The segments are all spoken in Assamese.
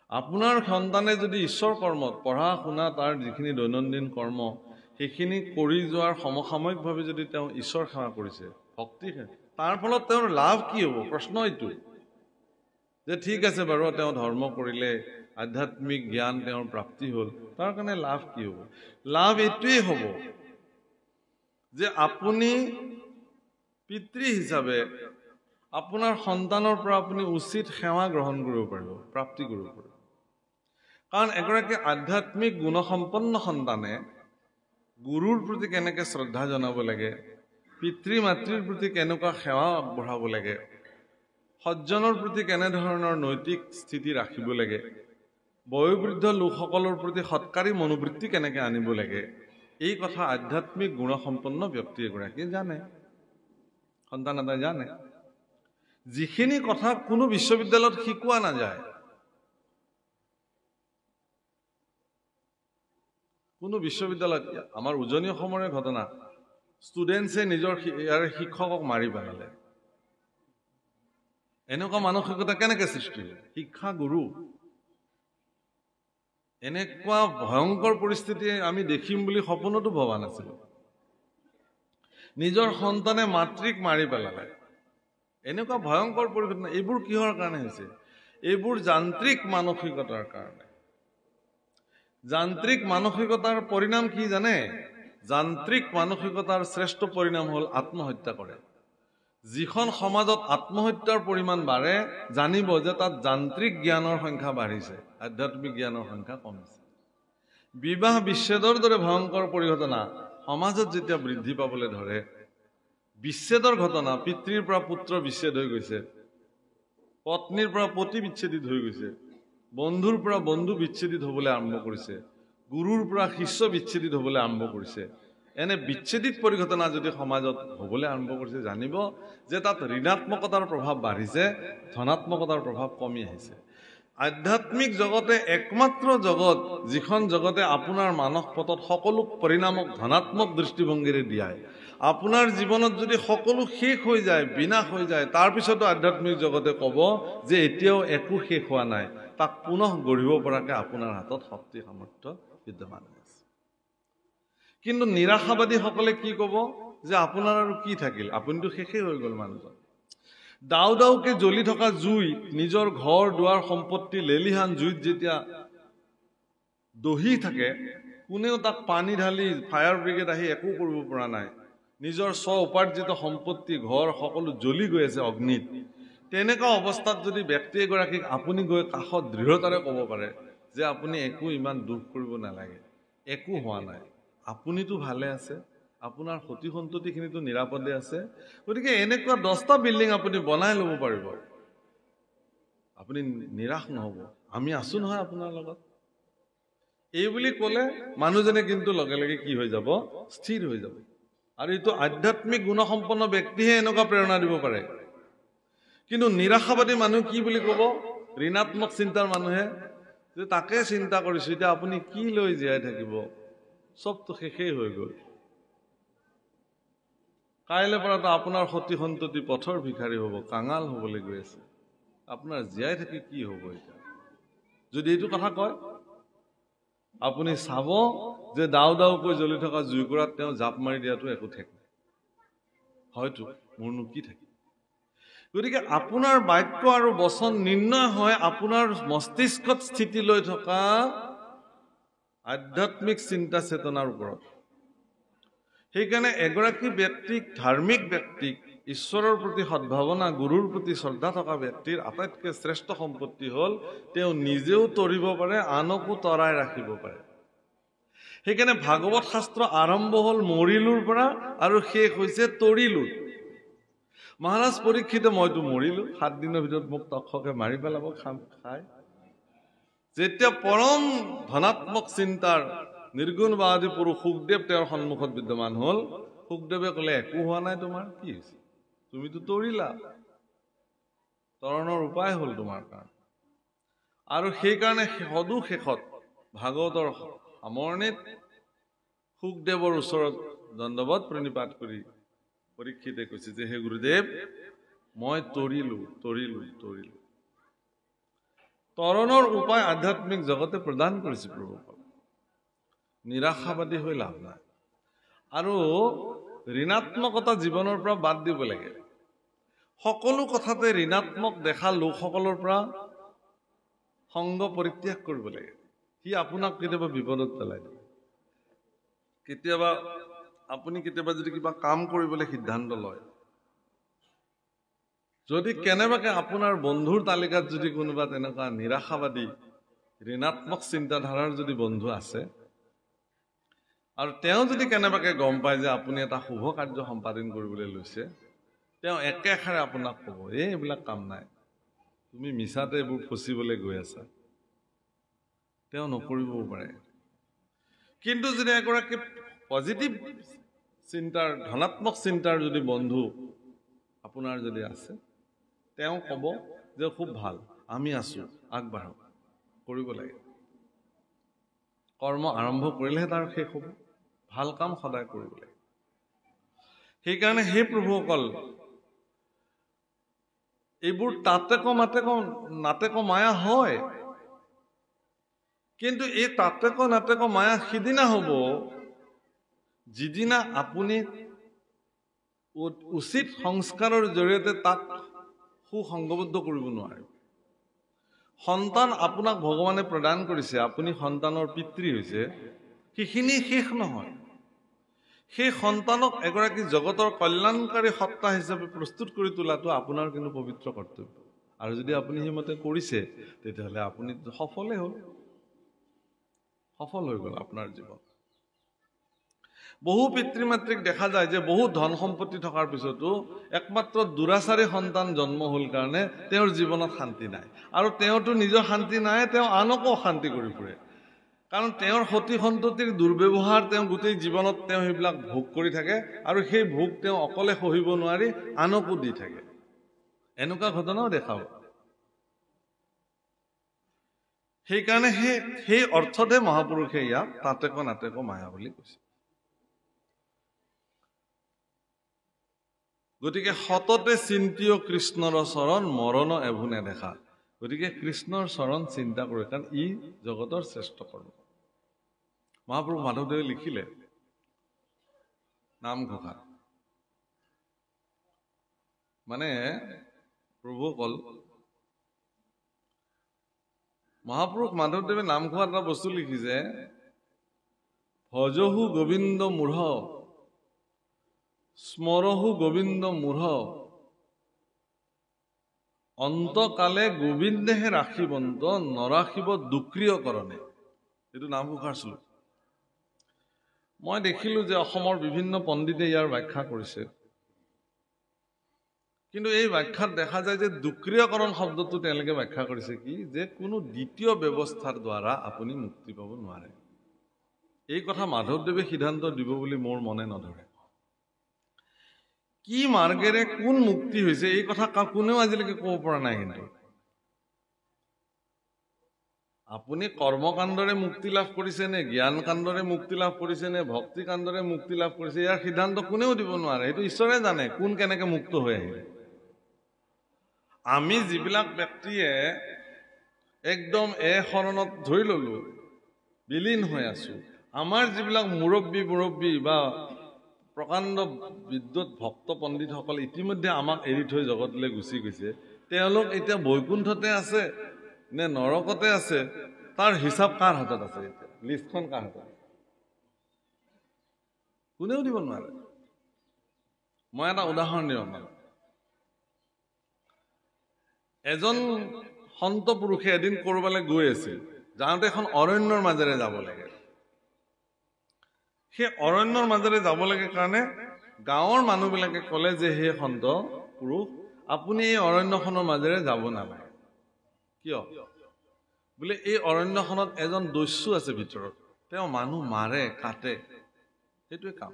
আপোনাৰ সন্তানে যদি ঈশ্বৰ কৰ্মত পঢ়া শুনা তাৰ যিখিনি দৈনন্দিন কৰ্ম সেইখিনি কৰি যোৱাৰ সমসাময়িকভাৱে যদি তেওঁ ঈশ্বৰ সেৱা কৰিছে ভক্তি তাৰ ফলত তেওঁৰ লাভ কি হ'ব প্ৰশ্ন এইটো যে ঠিক আছে বাৰু তেওঁ ধৰ্ম কৰিলে আধ্যাত্মিক জ্ঞান তেওঁৰ প্ৰাপ্তি হ'ল তাৰ কাৰণে লাভ কি হ'ব লাভ এইটোৱেই হ'ব যে আপুনি পিতৃ হিচাপে আপোনাৰ সন্তানৰ পৰা আপুনি উচিত সেৱা গ্ৰহণ কৰিব পাৰিব প্ৰাপ্তি কৰিব পাৰিব কাৰণ এগৰাকী আধ্যাত্মিক গুণসম্পন্ন সন্তানে গুৰুৰ প্ৰতি কেনেকৈ শ্ৰদ্ধা জনাব লাগে পিতৃ মাতৃৰ প্ৰতি কেনেকুৱা সেৱা আগবঢ়াব লাগে সজ্জনৰ প্ৰতি কেনেধৰণৰ নৈতিক স্থিতি ৰাখিব লাগে বয়োবৃদ্ধ লোকসকলৰ প্ৰতি সৎকাৰী মনোবৃত্তি কেনেকৈ আনিব লাগে এই কথা আধ্যাত্মিক গুণসম্পন্ন ব্যক্তি এগৰাকীয়ে জানে সন্তান এটাই জানে যিখিনি কথা কোনো বিশ্ববিদ্যালয়ত শিকোৱা নাযায় কোনো বিশ্ববিদ্যালয়ত আমাৰ উজনি অসমৰে ঘটনা ষ্টুডেণ্টছে নিজৰ শিক্ষকক মাৰি পেলালে এনেকুৱা মানসিকতা কেনেকৈ সৃষ্টি হয় শিক্ষা গুৰু এনেকুৱা ভয়ংকৰ পৰিস্থিতি আমি দেখিম বুলি সপোনতো ভবা নাছিলো নিজৰ সন্তানে মাতৃক মাৰি পেলালে এনেকুৱা ভয়ংকৰ পৰিঘটনা এইবোৰ কিহৰ কাৰণে হৈছে এইবোৰ যান্ত্ৰিক মানসিকতাৰ কাৰণে যান্ত্ৰিক মানসিকতাৰ পৰিণাম কি জানে যান্ত্ৰিক মানসিকতাৰ শ্ৰেষ্ঠ পৰিণাম হ'ল আত্মহত্যা কৰে যিখন সমাজত আত্মহত্যাৰ পৰিমাণ বাঢ়ে জানিব যে তাত যান্ত্ৰিক জ্ঞানৰ সংখ্যা বাঢ়িছে আধ্যাত্মিক জ্ঞানৰ সংখ্যা কমিছে বিবাহ বিচ্ছেদৰ দৰে ভয়ংকৰ পৰিঘটনা সমাজত যেতিয়া বৃদ্ধি পাবলৈ ধৰে বিচ্ছেদৰ ঘটনা পিতৃৰ পৰা পুত্ৰ বিচ্ছেদ হৈ গৈছে পত্নীৰ পৰা পতি বিচ্ছেদিত হৈ গৈছে বন্ধুৰ পৰা বন্ধু বিচ্ছেদিত হ'বলৈ আৰম্ভ কৰিছে গুৰুৰ পৰা শিষ্য বিচ্ছেদিত হ'বলৈ আৰম্ভ কৰিছে এনে বিচ্ছেদিত পৰিঘটনা যদি সমাজত হ'বলৈ আৰম্ভ কৰিছে জানিব যে তাত ঋণাত্মকতাৰ প্ৰভাৱ বাঢ়িছে ধনাত্মকতাৰ প্ৰভাৱ কমি আহিছে আধ্যাত্মিক জগতে একমাত্ৰ জগত যিখন জগতে আপোনাৰ মানস পথত সকলো পৰিণামক ধনাত্মক দৃষ্টিভংগীৰে দিয়ায় আপোনাৰ জীৱনত যদি সকলো শেষ হৈ যায় বিনাশ হৈ যায় তাৰপিছতো আধ্যাত্মিক জগতে ক'ব যে এতিয়াও একো শেষ হোৱা নাই তাক পুনঃ গঢ়িব পৰাকৈ আপোনাৰ হাতত শক্তি সামৰ্থ্য বিদ্যমান আছে কিন্তু নিৰাশাবাদীসকলে কি ক'ব যে আপোনাৰ আৰু কি থাকিল আপুনিতো শেষেই হৈ গ'ল মানুহজন দাও দাওকে জ্বলি থকা জুইত নিজৰ ঘৰ দুৱাৰ সম্পত্তি লেলিহান জুইত যেতিয়া দহি থাকে কোনেও তাক পানী ঢালি ফায়াৰ ব্ৰিগেড আহি একো কৰিব পৰা নাই নিজৰ স্ব উপাৰ্জিত সম্পত্তি ঘৰ সকলো জ্বলি গৈ আছে অগ্নিত তেনেকুৱা অৱস্থাত যদি ব্যক্তি এগৰাকীক আপুনি গৈ কাষত দৃঢ়তাৰে ক'ব পাৰে যে আপুনি একো ইমান দুখ কৰিব নালাগে একো হোৱা নাই আপুনিতো ভালে আছে আপোনাৰ সতি সন্ততিখিনিতো নিৰাপদে আছে গতিকে এনেকুৱা 10টা বিল্ডিং আপুনি বনাই ল'ব পাৰিব আপুনি নিৰাশ নহ'ব আমি আছো নহয় আপোনাৰ লগত এই বুলি ক'লে মানুহজনে কিন্তু লগে লগে কি হৈ যাব স্থিৰ হৈ যাব আৰু এইটো আধ্যাত্মিক গুণসম্পন্ন ব্যক্তিহে এনেকুৱা প্ৰেৰণা দিব পাৰে কিন্তু নিৰাশাবাদী মানুহ কি বুলি ক'ব ঋণাত্মক চিন্তাৰ মানুহে যে তাকে চিন্তা কৰিছো এতিয়া আপুনি কি লৈ জীয়াই থাকিব সবটো শেষেই হৈ গ'ল কাইলৈ পৰাটো আপোনাৰ সতি সন্ততি পথৰ ভিখাৰী হ'ব কাঙাল হ'বলৈ গৈ আছে আপোনাৰ জীয়াই থাকি কি হ'ব এতিয়া যদি এইটো কথা কয় আপুনি চাব যে দাও দাওকৈ জ্বলি থকা জুইকুৰাত তেওঁ জাপ মাৰি দিয়াটো একো ঠিক নাই হয়তো মোৰনো কি থাকে গতিকে আপোনাৰ বাক্য আৰু বচন নিৰ্ণয় হয় আপোনাৰ মস্তিষ্কত স্থিতি লৈ থকা আধ্যাত্মিক চিন্তা চেতনাৰ ওপৰত সেইকাৰণে এগৰাকী ব্যক্তিক ধাৰ্মিক ব্যক্তিক ঈশ্বৰৰ প্ৰতি সদ্ভাৱনা গুৰুৰ প্ৰতি শ্ৰদ্ধা থকা ব্যক্তিৰ আটাইতকৈ শ্ৰেষ্ঠ সম্পত্তি হ'ল তেওঁ নিজেও তৰিব পাৰে আনকো তৰাই ৰাখিব পাৰে সেইকাৰণে ভাগৱত শাস্ত্ৰ আৰম্ভ হ'ল মৰিলোৰ পৰা আৰু শেষ হৈছে তৰিলোৰ মহাৰাজ পৰীক্ষিতে মইতো মৰিলো 7 দিনৰ ভিতৰত মোক তক্ষকে মাৰি পেলাব খাই যেতিয়া পৰম ধনাত্মক চিন্তাৰ নিৰ্গুণবাদী পুৰুষ সুখদেৱ তেওঁৰ সন্মুখত বিদ্যমান হ'ল সুখদেৱে ক'লে একো হোৱা নাই তোমাৰ কি হৈছে তুমিতো তৰিলা তৰণৰ উপায় হ'ল তোমাৰ কাৰণে আৰু সেইকাৰণে সদু শেষত ভাগৱতৰ সামৰণিত সুখদেৱৰ ওচৰত দণ্ডৱত প্ৰণিপাত কৰি পৰীক্ষিতে কৈছে যে হে গুৰুদেৱ মই তৰিলো তৰণৰ উপায় আধ্যাত্মিক জগতে প্ৰদান কৰিছে প্ৰভুসকল। নিৰাশাবাদী হৈ লাভ নাই। আৰু ঋণাত্মকতা জীৱনৰ পৰা বাদ দিব লাগে। সকলো কথাতে ঋণাত্মক দেখা লোকসকলৰ পৰা সংগ পৰিত্যাগ কৰিব লাগে। সি আপোনাক কেতিয়াবা বিপদত পেলাই দিব। কেতিয়াবা যদি কিবা কাম কৰিবলৈ সিদ্ধান্ত লয়, যদি কেনেবাকে আপোনাৰ বন্ধুৰ তালিকাত যদি কোনোবা তেনেকুৱা নিৰাশাবাদী ঋণাত্মক চিন্তাধাৰাৰ যদি বন্ধু আছে, আৰু তেওঁ যদি কেনেবাকে গম পায় যে আপুনি এটা শুভ কাৰ্য সম্পাদন কৰিবলৈ লৈছে, তেওঁ একেষাৰে আপোনাক ক'ব, এইবিলাক কাম নাই, তুমি মিছাতে এইবোৰ ফচিবলৈ গৈ আছা। তেওঁ নকৰিবও পাৰে। কিন্তু যদি এগৰাকী পজিটিভ চিন্তাৰ, ধনাত্মক চিন্তাৰ যদি বন্ধু আপোনাৰ যদি আছে, তেওঁ ক'ব যে খুব ভাল, আমি আছো, আগবাঢ়ক, কৰিব লাগে। কৰ্ম আৰম্ভ কৰিলেহে তাৰ শেষ হ'ব। ভাল কাম সদায় কৰিব লাগে। সেইকাৰণে সেই প্ৰভুসকল, এইবোৰ নাটেক মায়া হয়, কিন্তু এই নাটেক মায়া সিদিনা হ'ব যিদিনা আপুনি উচিত সংস্কাৰৰ জৰিয়তে তাক সুসংগবদ্ধ কৰিব নোৱাৰে। সন্তান আপোনাক ভগৱানে প্ৰদান কৰিছে, আপুনি সন্তানৰ পিতৃ হৈছে, সেইখিনি শেষ নহয়। সেই সন্তানক এগৰাকী জগতৰ কল্যাণকাৰী সত্তা হিচাপে প্ৰস্তুত কৰি তোলাটো আপোনাৰ কিন্তু পবিত্ৰ কৰ্তব্য। আৰু যদি আপুনি সেইমতে কৰিছে, তেতিয়াহ'লে আপুনি সফল হৈ গ'ল আপোনাৰ জীৱন। বহু পিতৃ মাতৃক দেখা যায় যে বহু ধন সম্পত্তি থকাৰ পিছতো একমাত্ৰ দুৰাচাৰী সন্তান জন্ম হ'ল কাৰণে তেওঁৰ জীৱনত শান্তি নাই। আৰু তেওঁতো নিজৰ শান্তি নাই, তেওঁ আনকো অশান্তি কৰি ফুৰে। কাৰণ তেওঁৰ সতি সন্ততিৰ দুৰ্ব্যৱহাৰ তেওঁ গোটেই জীৱনত তেওঁ সেইবিলাক ভোগ কৰি থাকে, আৰু সেই ভোগ তেওঁ অকলে সহিব নোৱাৰি আনকো দি থাকে। এনেকুৱা ঘটনাও দেখাব। সেইকাৰণে সেই অৰ্থতে মহাপুৰুষে ইয়াক নাটেক মায়া বুলি কৈছে। গতিকে সততে চিন্তিয় কৃষ্ণৰ চৰণ, মৰণ এভো নেদেখা। গতিকে কৃষ্ণৰ চৰণ চিন্তা কৰে, কাৰণ ই জগতৰ শ্ৰেষ্ঠ কৰ্ম। মহাপুৰুষ মাধৱদেৱে লিখিলে নামঘোষা, মানে প্ৰভুসকল, মহাপুৰুষ মাধৱদেৱে নামঘোষাত এটা বস্তু লিখিছে, ভজহু গোবিন্দ মূঢ়, স্মৰহু গোবিন্দ মূঢ়, অন্তকালে গোবিন্দেহে ৰাখিবন্ত, নৰাখিব দুক্ৰিয় কৰণে। এইটো নামঘোষাৰ শ্লোক। মই দেখিলো যে অসমৰ বিভিন্ন পণ্ডিতে ইয়াৰ ব্যাখ্যা কৰিছে, কিন্তু এই ব্যাখ্যাত দেখা যায় যে দুক্ৰিয়কৰণ শব্দটো তেওঁলোকে ব্যাখ্যা কৰিছে কি, যে কোনো দ্বিতীয় ব্যৱস্থাৰ দ্বাৰা আপুনি মুক্তি পাব নোৱাৰে। এই কথা মাধৱদেৱে সিদ্ধান্ত দিব বুলি মোৰ মনে নধৰে। কি মাৰ্গেৰে কোন মুক্তি হৈছে এই কথা কোনেও আজিলৈকে ক'ব পৰা নাই। কিন্তু আপুনি কৰ্মকাণ্ডৰে মুক্তি লাভ কৰিছে নে, জ্ঞান কাণ্ডৰে মুক্তি লাভ কৰিছে নে, ভক্তি কাণ্ডৰে মুক্তি লাভ কৰিছে, ইয়াৰ সিদ্ধান্ত কোনেও দিব নোৱাৰে। এইটো ঈশ্বৰে জানে কোন কেনেকে মুক্ত হৈ আহিলে। আমি যিবিলাক ব্যক্তিয়ে একদম শৰণত ধৰি ললো, বিলীন হৈ আছো, আমাৰ যিবিলাক মুৰব্বী বা প্ৰকাণ্ড বিদ্যুৎ ভক্ত পণ্ডিতসকল ইতিমধ্যে আমাক এৰি থৈ জগতলৈ গুচি গৈছে, তেওঁলোক এতিয়া বৈকুণ্ঠতে আছে নে নৰকতে আছে, তাৰ হিচাপ কাৰ হাতত আছে? এতিয়া লিষ্টখন কাৰ হাতত? কোনেও দিব নোৱাৰে। মই এটা উদাহৰণ দিওঁ আপোনাক। এজন সন্ত পুৰুষে এদিন কৰবালৈ গৈ আছিল, যাওঁতে এখন অৰণ্যৰ মাজেৰে যাব লাগে। সেই অৰণ্যৰ মাজেৰে যাব লাগে কাৰণে গাঁৱৰ মানুহবিলাকে ক'লে যে হে সন্ত পুৰুষ, আপুনি এই অৰণ্যখনৰ মাজেৰে যাব নালাগে। কিয়? বোলে এই অৰণ্যখনত এজন দস্যু আছে ভিতৰত, তেওঁ মানুহ মাৰে, কাটে, সেইটোৱে কাম।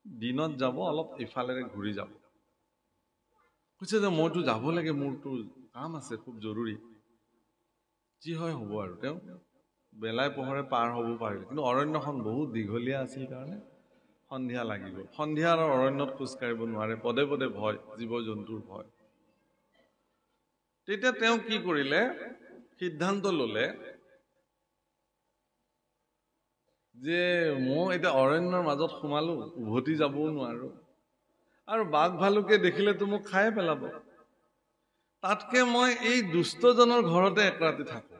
দিনত যাব, অলপ ইফালেৰে ঘূৰি যাব। কৈছে যে মইতো যাব লাগে, মোৰতো কাম আছে খুব জৰুৰী। যি হয় হ'ব আৰু। তেওঁ বেলাই পোহৰে পাৰ হ'ব পাৰিলে, কিন্তু অৰণ্যখন বহুত দীঘলীয়া আছিল কাৰণে সন্ধিয়া লাগিব। সন্ধিয়া আৰু অৰণ্যত খোজ কাঢ়িব নোৱাৰে, পদে পদে ভয়, জীৱ জন্তুৰ ভয়। তেতিয়া তেওঁ কি কৰিলে, সিদ্ধান্ত ল'লে যে মই এতিয়া অৰণ্যৰ মাজত সোমালো, উভতি যাবও নোৱাৰো, আৰু বাঘ ভালুকে দেখিলেতো মোক খাই পেলাব, তাতকে মই এই দুষ্টজনৰ ঘৰতে এক ৰাতি থাকো।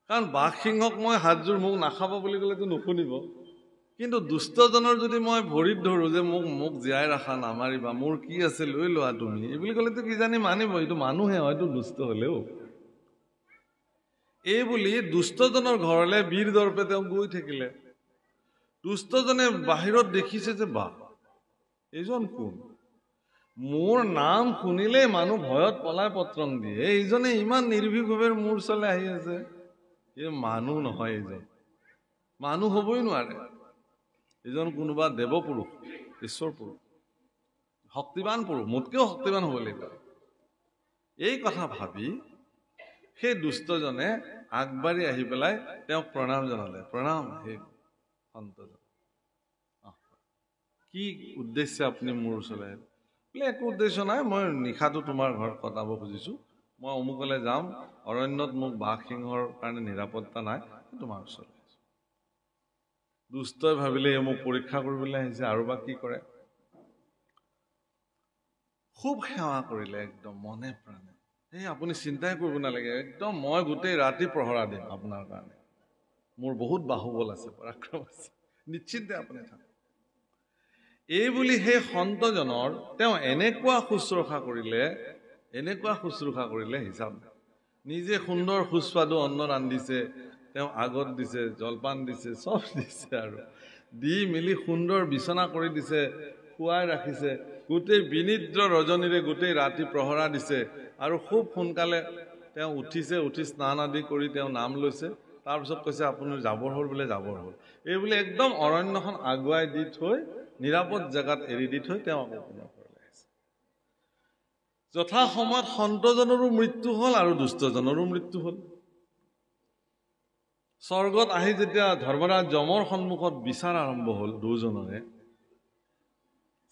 কাৰণ বাঘ সিংহক মই হাতযোৰ মোক নাখাব বুলি ক'লেতো নুশুনিব, কিন্তু দুষ্টজনৰ যদি মই ভৰিত ধৰো যে মোক জীয়াই ৰাখা, নামাৰিবা, মোৰ কি আছে লৈ লোৱা তুমি, এই বুলি ক'লেতো কিজানি মানিব, এইটো মানুহে হয়তো দুষ্ট হলেও। এই বুলি দুষ্টজনৰ ঘৰলে বীৰ দৰ্পে তেওঁ গৈ থাকিলে। দুষ্টজনে বাহিৰত দেখিছে যে বা এইজন কোন, মোৰ নাম শুনিলে মানুহ ভয়ত পলাই পত্ৰং দিয়ে, এইজনে ইমান নিৰ্ভীকভাৱে মোৰ ওচৰলৈ আহি আছে, এই মানুহ নহয়, এইজন মানুহ হবই নোৱাৰে, এইজন কোনোবা দেৱপুৰুষ, ঈশ্বৰ পুৰুষ, শক্তিবান পুৰুষ, মোতকেও শক্তিবান হ'ব লাগিব। এই কথা ভাবি সেই দুষ্টজনে আগবাঢ়ি আহি পেলাই তেওঁক প্ৰণাম জনালে। প্ৰণাম হে সন্তজন, কি উদ্দেশ্যে আপুনি মোৰ ওচৰলৈ? বোলে একো উদ্দেশ্য নাই, মই নিশাটো তোমাৰ ঘৰত কটাব খুজিছো, মই অমুকলৈ যাম, অৰণ্যত মোক বাঘ সিংহৰ কাৰণে নিৰাপত্তা নাই, তোমাৰ ওচৰলৈ আহিছো। দুষ্টই ভাবিলে এই মোক পৰীক্ষা কৰিবলৈ আহিছে, আৰু বা কি কৰে। খুব সেৱা কৰিলে একদম মনে প্ৰাণে। এই আপুনি চিন্তাই কৰিব নালাগে, একদম মই গোটেই ৰাতি প্ৰহৰা দিম আপোনাৰ কাৰণে, মোৰ বহুত বাহুবল আছে, পৰাক্ৰম আছে, নিশ্চিন্তে আপুনি থাকক। এই বুলি সেই সন্তজনৰ তেওঁ এনেকুৱা শুশ্ৰূষা কৰিলে হিচাপ নাই। নিজে সুন্দৰ সুস্বাদু অন্ন ৰান্ধিছে, তেওঁ আগত দিছে, জলপান দিছে, চব দিছে, আৰু দি মেলি সুন্দৰ বিচনা কৰি দিছে, শুৱাই ৰাখিছে, গোটেই বিনিদ্ৰ ৰজনীৰে গোটেই ৰাতি প্ৰহৰা দিছে, আৰু খুব সোনকালে তেওঁ উঠিছে, উঠি স্নান আদি কৰি তেওঁ নাম লৈছে। তাৰপিছত কৈছে আপুনি যাবৰ হ'ল বোলে, যাবৰ হ'ল। এই বোলে একদম অৰণ্যখন আগুৱাই দি থৈ নিৰাপদ জেগাত এৰি দি থৈ তেওঁ আকৌ পুনৰ ঘৰলৈ আহিছে। যথা সময়ত সন্তজনৰো মৃত্যু হ'ল আৰু দুষ্টজনৰো মৃত্যু হ'ল। স্বৰ্গত আহি যেতিয়া ধৰ্মৰাজ যমৰ সন্মুখত বিচাৰ আৰম্ভ হ'ল দুজনৰে,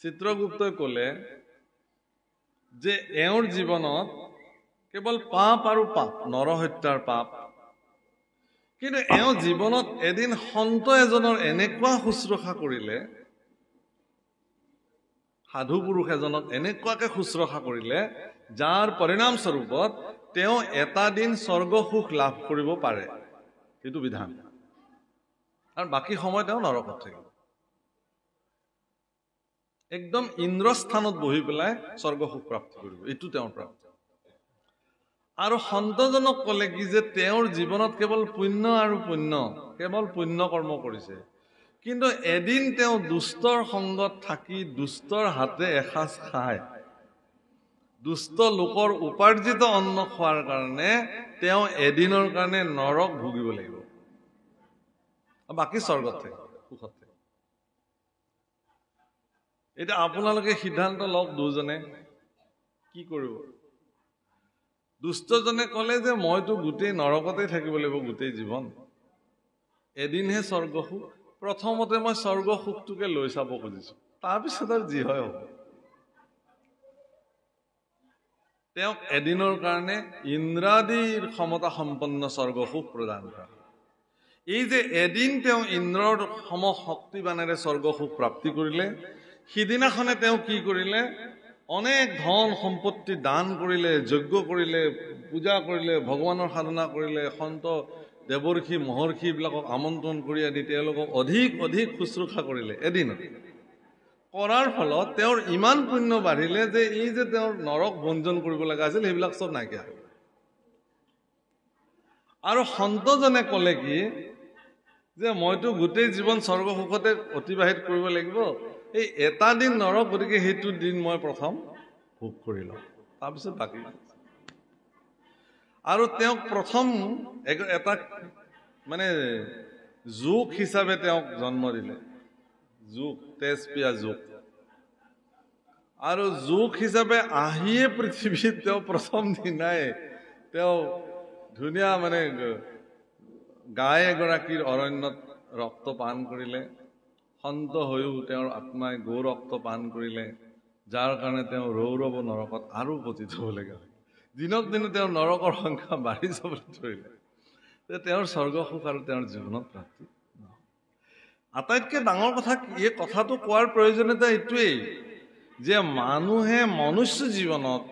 চিত্ৰগুপ্তই ক'লে যে এওঁৰ জীৱনত কেৱল পাপ আৰু পাপ, নৰহত্যাৰ পাপ, কিন্তু এওঁ জীৱনত এদিন সন্ত এজনৰ এনেকুৱা শুশ্ৰূষা কৰিলে, সাধু পুৰুষ এজনক এনেকুৱাকে শুশ্ৰূষা কৰিলে, যাৰ পৰিণাম স্বৰূপত তেওঁ এটা দিন স্বৰ্গ সুখ লাভ কৰিব পাৰে, এইটো বিধান, আৰু বাকী সময় তেওঁ নৰকত থাকিব। একদম ইন্দ্ৰস্থানত বহি পেলাই স্বৰ্গ সুখ প্ৰাপ্তি কৰিব, এইটো তেওঁৰ প্ৰাপ্তি। আৰু সন্তজনক ক'লে কি যে তেওঁৰ জীৱনত কেৱল পুণ্য আৰু পুণ্য, কেৱল পুণ্য কৰ্ম কৰিছে, কিন্তু এদিন তেওঁ দুষ্টৰ সংগত থাকি দুষ্টৰ হাতে এসাঁজ খায়, দুষ্ট লোকৰ উপাৰ্জিত অন্ন খোৱাৰ কাৰণে তেওঁ এদিনৰ কাৰণে নৰক ভুগিব লাগিব, বাকী স্বৰ্গত থাকিব, সুখত থাকিব। এতিয়া আপোনালোকে সিদ্ধান্ত লওক, দুজনে কি কৰিব। দুষ্টজনে ক'লে যে মইতো গোটেই নৰকতেই থাকিব লাগিব গোটেই জীৱন, এদিনহে স্বৰ্গ সুখ, প্ৰথমতে মই স্বৰ্গ সুখটোকে লৈ চাব খুজিছো, তাৰপিছত আৰু যি হয় হ'ব। তেওঁক এদিনৰ কাৰণে ইন্দ্ৰাদিৰ ক্ষমতা সম্পন্ন স্বৰ্গ সুখ প্ৰদান কৰা। এই যে এদিন তেওঁ ইন্দ্ৰৰ সম শক্তিবানেৰে স্বৰ্গ সুখ প্ৰাপ্তি কৰিলে, সিদিনাখনে তেওঁ কি কৰিলে, অনেক ধন সম্পত্তি দান কৰিলে, যজ্ঞ কৰিলে, পূজা কৰিলে, ভগৱানৰ সাধনা কৰিলে, সন্ত দেৱৰ্ষি মহৰ্ষি বিলাকক আমন্ত্ৰণ কৰি আদি তেওঁলোকক অধিক অধিক শুশ্ৰূষা কৰিলে এদিনত। কৰাৰ ফলত তেওঁৰ ইমান পুণ্য বাঢ়িলে যে এই যে তেওঁৰ নৰক ভঞ্জন কৰিব লগা আছিল সেইবিলাক চব নাইকিয়া হ'ল। আৰু সন্তজনে ক'লে কি যে মইতো গোটেই জীৱন স্বৰ্গ সুখতে অতিবাহিত কৰিব লাগিব, এই এটা দিন নৰক, গতিকে সেইটো দিন মই প্ৰথম ভোগ কৰি লওঁ, তাৰপিছত বাকী। আৰু তেওঁক প্ৰথম এটা মানে যুগ হিচাপে তেওঁক জন্ম দিলে, যুগ, তেজ পিয়া যুগ। আৰু যুগ হিচাপে আহিয়ে পৃথিৱীত তেওঁ প্ৰথম দিনাই তেওঁ ধুনীয়া মানে গাই এগৰাকীৰ অৰণ্যত ৰক্ত পান কৰিলে, সন্ত হৈও তেওঁৰ আত্মাই গৌ ৰক্ত পান কৰিলে, যাৰ কাৰণে তেওঁ ৰৌৰৱ নৰকত আৰু পতিত হ'বলগীয়া হয়। দিনক দিনে তেওঁৰ নৰকৰ সংখ্যা বাঢ়ি যাবলৈ ধৰিলে যে তেওঁৰ স্বৰ্গ সুখ আৰু তেওঁৰ জীৱনত প্ৰাপ্তি নহয়। আটাইতকৈ ডাঙৰ কথা এই কথাটো কোৱাৰ প্ৰয়োজনীয়তা এইটোৱেই যে মানুহে মনুষ্য জীৱনত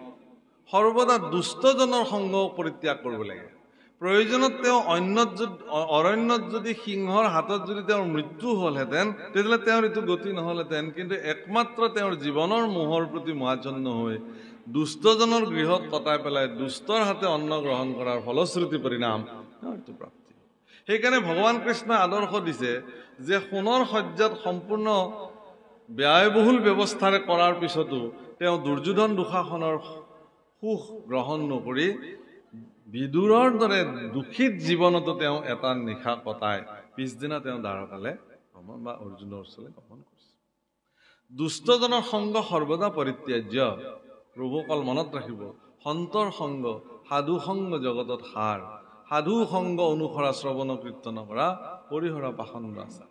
সৰ্বদা দুষ্টজনৰ সংগ পৰিত্যাগ কৰিব লাগে। প্ৰয়োজনত তেওঁ অৰণ্যত যদি সিংহৰ হাতত যদি তেওঁৰ মৃত্যু হ'লহেঁতেন তেতিয়াহ'লে তেওঁৰ এইটো গতি নহ'লহেঁতেন, কিন্তু একমাত্ৰ তেওঁৰ জীৱনৰ মোহৰ প্ৰতি মোহাচ্ছন্ন হৈ দুষ্টজনৰ গৃহত কটাই পেলাই দুষ্টৰ হাতে অন্ন গ্ৰহণ কৰাৰ ফলশ্ৰুতি পৰিণাম এইটো প্ৰাপ্তি। সেইকাৰণে ভগৱান কৃষ্ণই আদৰ্শ দিছে যে সোণৰ সজ্জাত সম্পূৰ্ণ ব্যয়বহুল ব্যৱস্থাৰে কৰাৰ পিছতো তেওঁ দুৰ্যোধন দুঃশাসনৰ সুখ গ্ৰহণ নকৰি বিদুৰৰ দৰে দুখিত জীৱনতো তেওঁ এটা নিশা কটাই পিছদিনা তেওঁ দ্বাৰকালে ভ্ৰমণ বা অৰ্জুনৰ ওচৰলৈ গমন কৰিছে। দুষ্টজনৰ সংগ সৰ্বদা পৰিত্যাজ্য। প্ৰভুসকল মনত ৰাখিব, সন্তৰ সংগ সাধু সংগ জগতত সাৰ, সাধু সংগ অনুসৰা শ্ৰৱণ কীৰ্তন কৰা পৰিহৰা পাখণ্ড আছে।